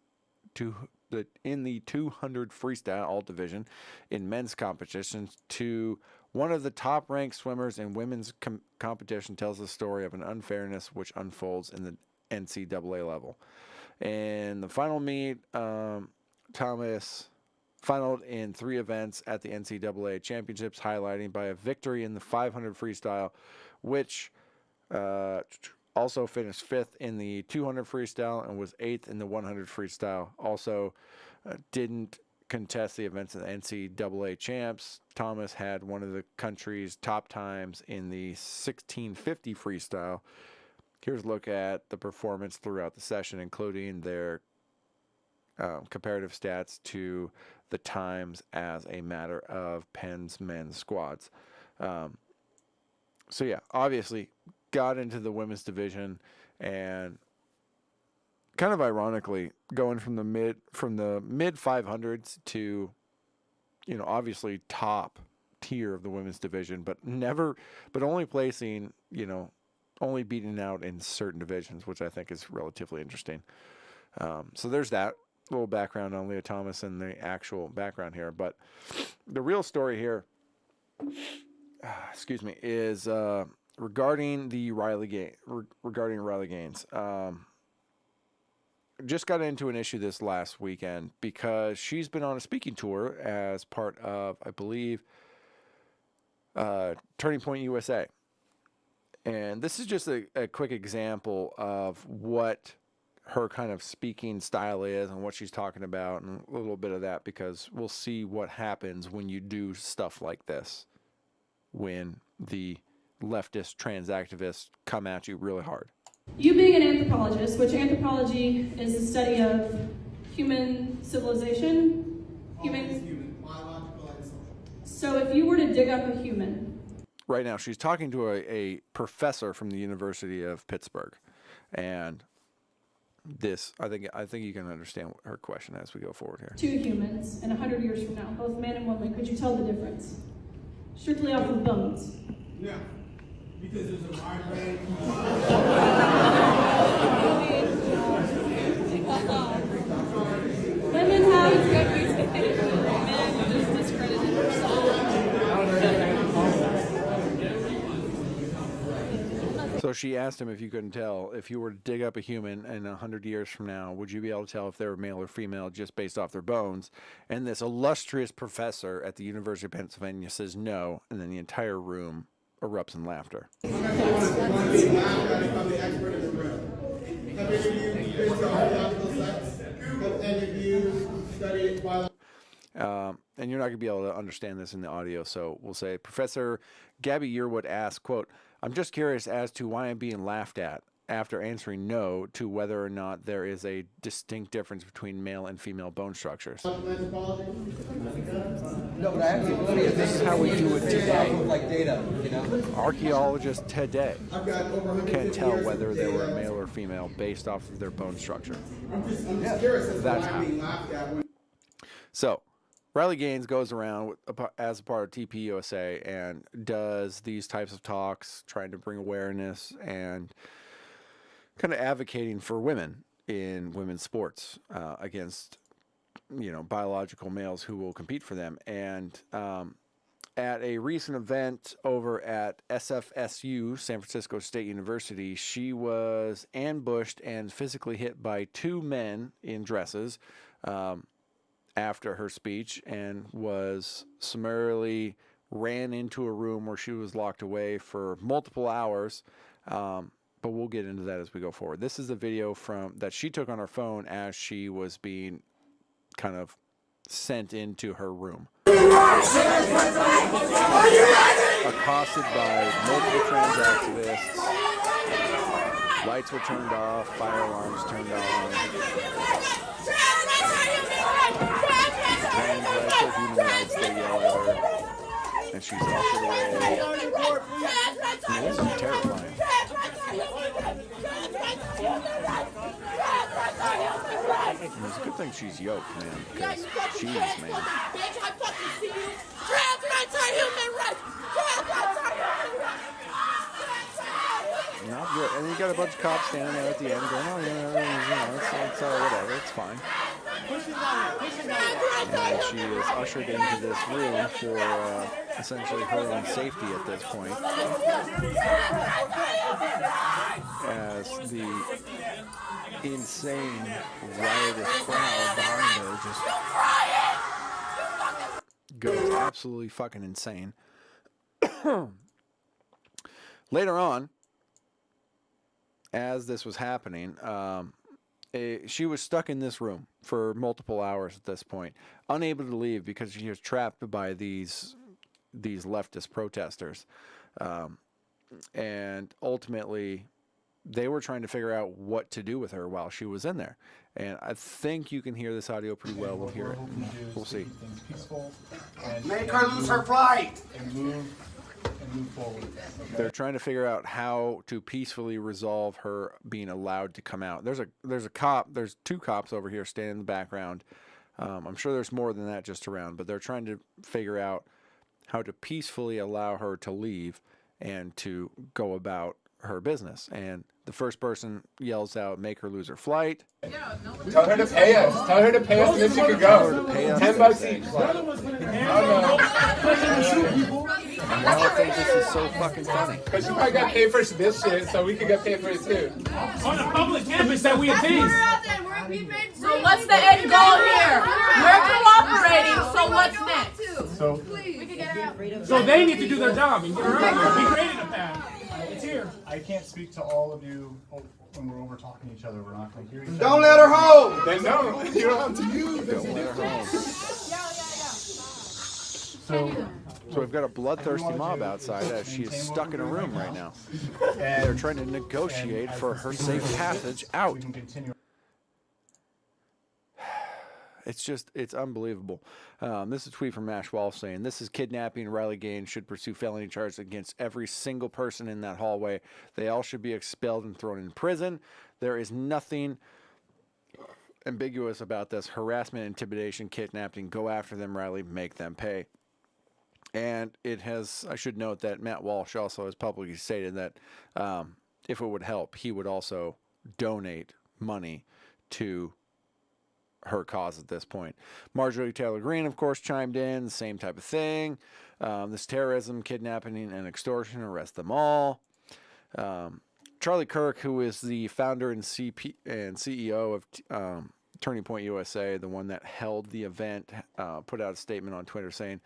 freestyle all division in men's competitions, to one of the top-ranked swimmers in women's competition, tells the story of an unfairness which unfolds in the NCAA level. In the final meet, Thomas finaled in 3 events at the NCAA championships, highlighting by a victory in the 500 freestyle, which also finished 5th in the 200 freestyle and was 8th in the 100 freestyle. Also didn't contest the events of the NCAA champs. Thomas had one of the country's top times in the 1650 freestyle. Here's a look at the performance throughout the session, including their comparative stats to the times as a matter of Penn's men's squads. So yeah, obviously got into the women's division, and kind of ironically going from the mid 500s to, you know, obviously top tier of the women's division, but only placing, you know, only beating out in certain divisions, which I think is relatively interesting. So there's that little background on Leah Thomas and the actual background here. But the real story here, is regarding Riley Gaines. Just got into an issue this last weekend because she's been on a speaking tour as part of, I believe, Turning Point USA. And this is just a quick example of what her kind of speaking style is and what she's talking about, and a little bit of that, because we'll see what happens when you do stuff like this, when the leftist trans activists come at you really hard. You being an anthropologist, which anthropology is the study of human civilization, human, biological and social. So if you were to dig up a human. Right now, she's talking to a professor from the University of Pittsburgh, and this, I think you can understand her question as we go forward here. Two humans, and 100 years from now, both man and woman, could you tell the difference? Strictly off of bones. No, because there's a wide range. Women have men just discredited themselves. So she asked him if you couldn't tell, if you were to dig up a human and 100 years from now, would you be able to tell if they were male or female just based off their bones? And this illustrious professor at the University of Pennsylvania says no, and then the entire room erupts in laughter. And you're not going to be able to understand this in the audio, so we'll say, Professor Gabby Yearwood asked, quote, "I'm just curious as to why I'm being laughed at," after answering no to whether or not there is a distinct difference between male and female bone structures. No, but I actually This is how we do it today. like data, you know? Archaeologists today can't tell whether they were male or female based off of their bone structure. I'm just curious That's why how. I'm being laughed at when So, Riley Gaines goes around as a part of TP USA and does these types of talks, trying to bring awareness and kind of advocating for women in women's sports against, you know, biological males who will compete for them. And at a recent event over at SFSU, San Francisco State University, she was ambushed and physically hit by two men in dresses after her speech, and was summarily ran into a room where she was locked away for multiple hours. But we'll get into that as we go forward. This is a video that she took on her phone as she was being kind of sent into her room. Accosted by multiple trans activists. Lights were turned off, fire alarms turned on. Trans rights or human rights, they yell at her. And she's ushered away. I mean, this is terrifying. It's a good thing she's yoked, man, because jeez, man. Not good. And you got a bunch of cops standing there at the end going, oh, yeah, it's whatever, it's fine. And she is ushered into this room for essentially her own safety at this point. As the insane, riotous crowd behind her just goes absolutely fucking insane. Later on, as this was happening, she was stuck in this room for multiple hours at this point, unable to leave because she was trapped by these leftist protesters. And ultimately, they were trying to figure out what to do with her while she was in there. And I think you can hear this audio pretty well. We'll hear it. We'll see. Make her lose her flight! And move forward. Okay? They're trying to figure out how to peacefully resolve her being allowed to come out. There's a cop. There's 2 cops over here standing in the background. I'm sure there's more than that just around, but they're trying to figure out how to peacefully allow her to leave and to go about her business. And the first person yells out, "Make her lose her flight." Tell her to pay us. Tell her to pay us and then she could go. $10 each. I don't think this is so fucking funny. Because you probably got paid for this shit, so we could get paid for it too. On a public campus that we appease. So what's the end goal here? We're cooperating, so what's next? So they need to do their job and get her out here. We created a path. It's here. I can't speak to all of you when we're over talking to each other. We're not going to hear each other. Don't let her hold! Then no, you don't have to use this. Don't let her home. So we've got a bloodthirsty mob outside as she is stuck in a room right now. They're trying to negotiate for her safe passage out. It's unbelievable. This is a tweet from Ash Wolf saying, "This is kidnapping. Riley Gaines should pursue felony charges against every single person in that hallway. They all should be expelled and thrown in prison. There is nothing ambiguous about this. Harassment, intimidation, kidnapping. Go after them, Riley. Make them pay." And I should note that Matt Walsh also has publicly stated that if it would help, he would also donate money to her cause at this point. Marjorie Taylor Greene, of course, chimed in. Same type of thing. This terrorism, kidnapping, and extortion, arrest them all. Charlie Kirk, who is the founder and CEO of Turning Point USA, the one that held the event, put out a statement on Twitter saying,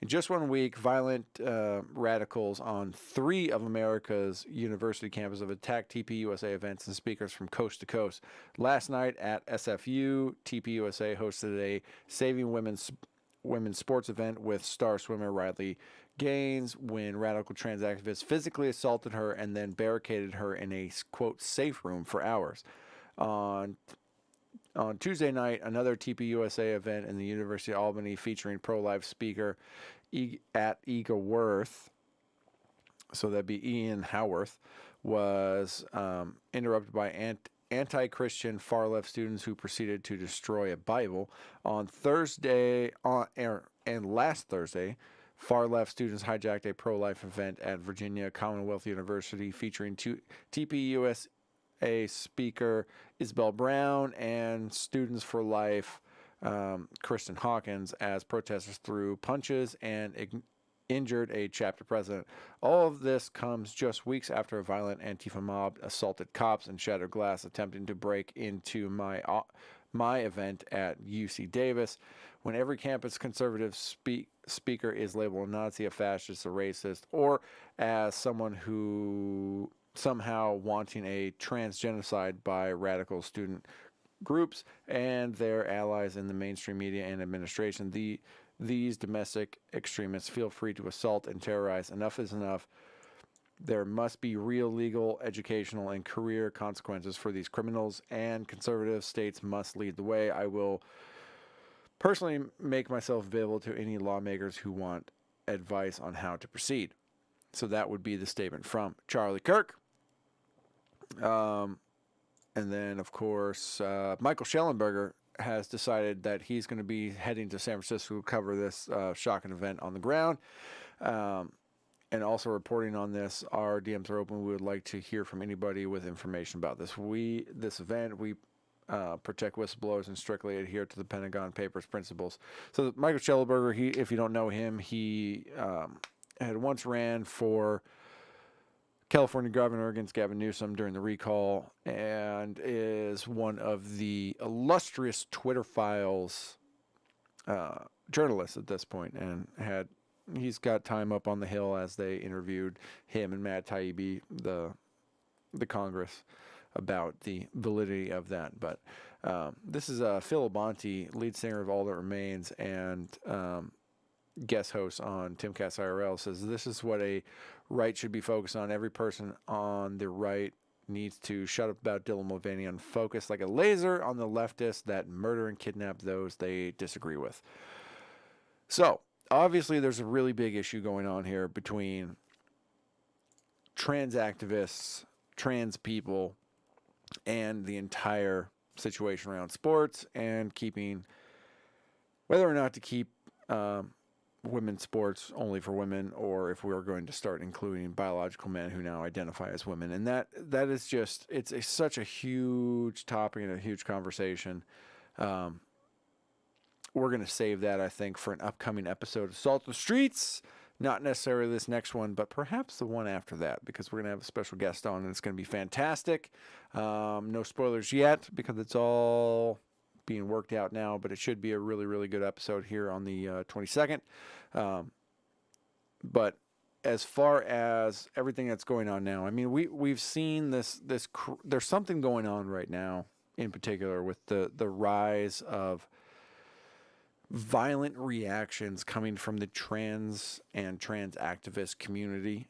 "In just 1 week, violent radicals on 3 of America's university campuses have attacked TPUSA events and speakers from coast to coast. Last night at SFU, TPUSA hosted a Saving Women's sports event with star swimmer Riley Gaines when radical trans activists physically assaulted her and then barricaded her in a, quote, safe room for hours. On Tuesday night, another TPUSA event in the University of Albany featuring pro-life speaker at Ega Worth, so that'd be Ian Howarth, was interrupted by anti-Christian far-left students who proceeded to destroy a Bible. On Thursday, and last Thursday, far-left students hijacked a pro-life event at Virginia Commonwealth University featuring TPUSA speaker Isabel Brown and Students for Life Kristen Hawkins as protesters threw punches and injured a chapter president. All of this comes just weeks after a violent Antifa mob assaulted cops and shattered glass attempting to break into my event at UC Davis. When every campus conservative speaker is labeled a Nazi, a fascist, a racist, or as someone who somehow wanting a trans genocide by radical student groups and their allies in the mainstream media and administration, these domestic extremists feel free to assault and terrorize. Enough is enough. There must be real legal, educational, and career consequences for these criminals, and conservative states must lead the way. I will personally make myself available to any lawmakers who want advice on how to proceed. So that would be the statement from Charlie Kirk. And then, of course, Michael Schellenberger has decided that he's going to be heading to San Francisco to cover this shocking event on the ground. And also reporting on this, our DMs are open. We would like to hear from anybody with information about this. This event, we protect whistleblowers and strictly adhere to the Pentagon Papers principles. So Michael Schellenberger, if you don't know him, he had once ran for California governor against Gavin Newsom during the recall, and is one of the illustrious Twitter Files journalists at this point, and he's got time up on the Hill as they interviewed him and Matt Taibbi, the Congress about the validity of that. But this is Phil Abonte, lead singer of All That Remains, and guest host on Timcast IRL, says this is what a right should be focused on. Every person on the right needs to shut up about Dylan Mulvaney and focus like a laser on the leftists that murder and kidnap those they disagree with. So, obviously, there's a really big issue going on here between trans activists, trans people, and the entire situation around sports and keeping whether or not to keep women's sports only for women, or if we're going to start including biological men who now identify as women. And that is just, it's such a huge topic and a huge conversation. We're going to save that, I think, for an upcoming episode of Salt the Streets. Not necessarily this next one, but perhaps the one after that, because we're going to have a special guest on, and it's going to be fantastic. No spoilers yet, because it's all being worked out now, but it should be a really, really good episode here on the 22nd. But as far as everything that's going on now, I mean, we've seen this there's something going on right now, in particular, with the rise of violent reactions coming from the trans and trans activist community.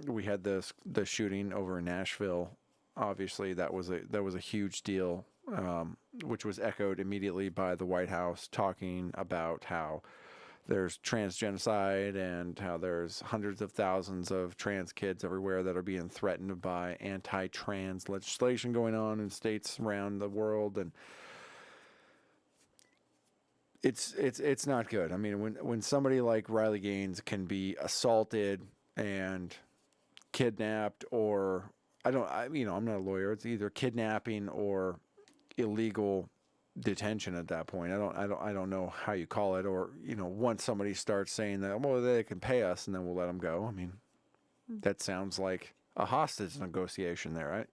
We had the shooting over in Nashville. Obviously, that was a huge deal, which was echoed immediately by the White House, talking about how there's trans genocide and how there's hundreds of thousands of trans kids everywhere that are being threatened by anti-trans legislation going on in states around the world. And it's not good. I mean, when somebody like Riley Gaines can be assaulted and kidnapped, or I'm not a lawyer. It's either kidnapping or illegal detention at that point. I don't know how you call it. Or once somebody starts saying that, well, they can pay us and then we'll let them go. I mean, that sounds like a hostage negotiation there, right?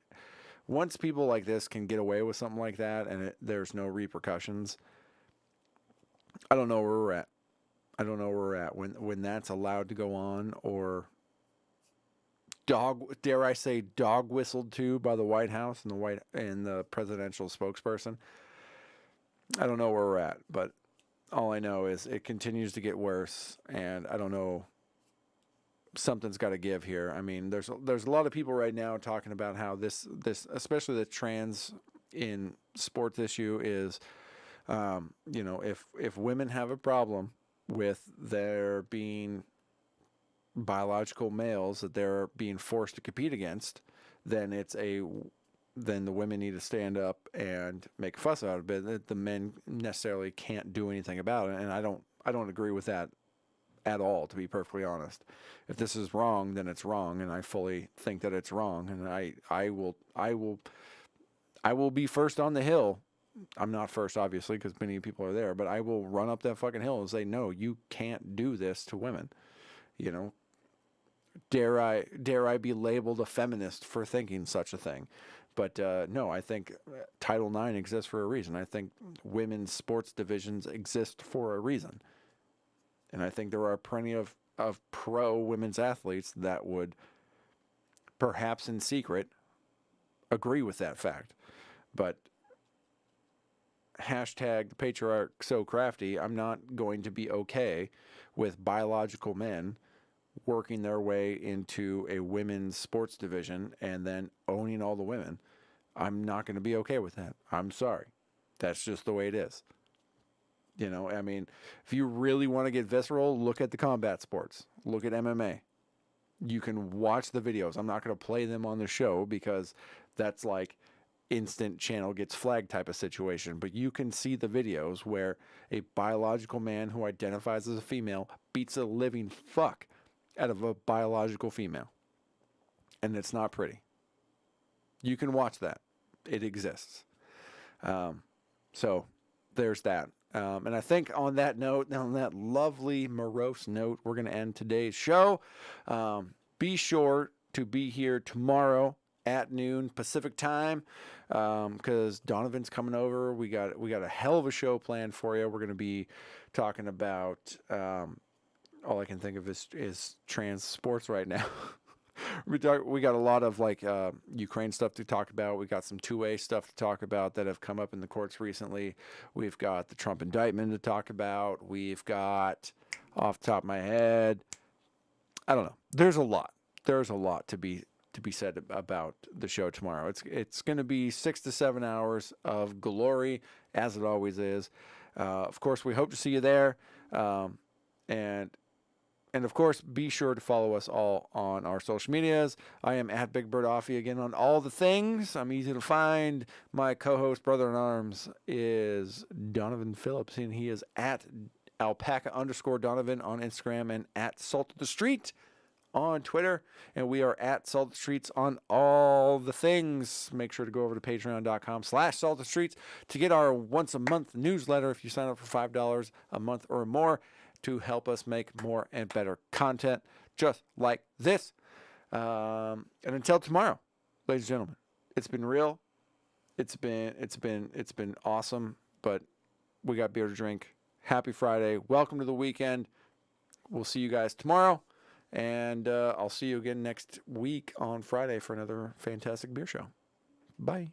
Once people like this can get away with something like that and there's no repercussions, I don't know where we're at. I don't know where we're at when that's allowed to go on, or dare I say dog whistled to by the White House and the presidential spokesperson. I don't know where we're at, but all I know is it continues to get worse, and I don't know. Something's got to give here. I mean, there's a lot of people right now talking about how this especially the trans in sports issue is, if women have a problem with there being biological males that they're being forced to compete against, then the women need to stand up and make a fuss out of it. The men necessarily can't do anything about it, and I don't agree with that at all, to be perfectly honest. If this is wrong, then it's wrong, and I fully think that it's wrong, and I will be first on the hill. I'm not first, obviously, because many people are there, but I will run up that fucking hill and say, no, you can't do this to women. Dare I be labeled a feminist for thinking such a thing? But no, I think Title IX exists for a reason. I think women's sports divisions exist for a reason. And I think there are plenty of pro women's athletes that would, perhaps in secret, agree with that fact. But hashtag the patriarch so crafty, I'm not going to be okay with biological men working their way into a women's sports division and then owning all the women. I'm not going to be okay with that. I'm sorry. That's just the way it is. I mean, if you really want to get visceral, look at the combat sports. Look at MMA. You can watch the videos. I'm not going to play them on the show because that's like instant channel gets flagged type of situation. But you can see the videos where a biological man who identifies as a female beats a living fuck out of a biological female. And it's not pretty. You can watch that. It exists. So there's that. And I think on that note, on that lovely morose note, we're going to end today's show. Be sure to be here tomorrow at noon Pacific time, because Donovan's coming over. We got a hell of a show planned for you. We're going to be talking about all I can think of is trans sports right now. We got a lot of like Ukraine stuff to talk about. We got some two-way stuff to talk about that have come up in the courts recently. We've got the Trump indictment to talk about. We've got, off the top of my head, I don't know. There's a lot. There's a lot to be said about the show tomorrow. It's going to be 6 to 7 hours of glory, as it always is. Of course, we hope to see you there. And of course, be sure to follow us all on our social medias. I am at Big Bird Offie again on all the things. I'm easy to find. My co-host, brother-in-arms, is Donovan Phillips, and he is at alpaca_Donovan on Instagram and at Salt of the Street on Twitter. And we are at Salt of the Streets on all the things. Make sure to go over to patreon.com/Salt of the Streets to get our once-a-month newsletter if you sign up for $5 a month or more, to help us make more and better content just like this. And until tomorrow, ladies and gentlemen, it's been real. It's been awesome, but we got beer to drink. Happy Friday. Welcome to the weekend. We'll see you guys tomorrow, and I'll see you again next week on Friday for another fantastic beer show. Bye.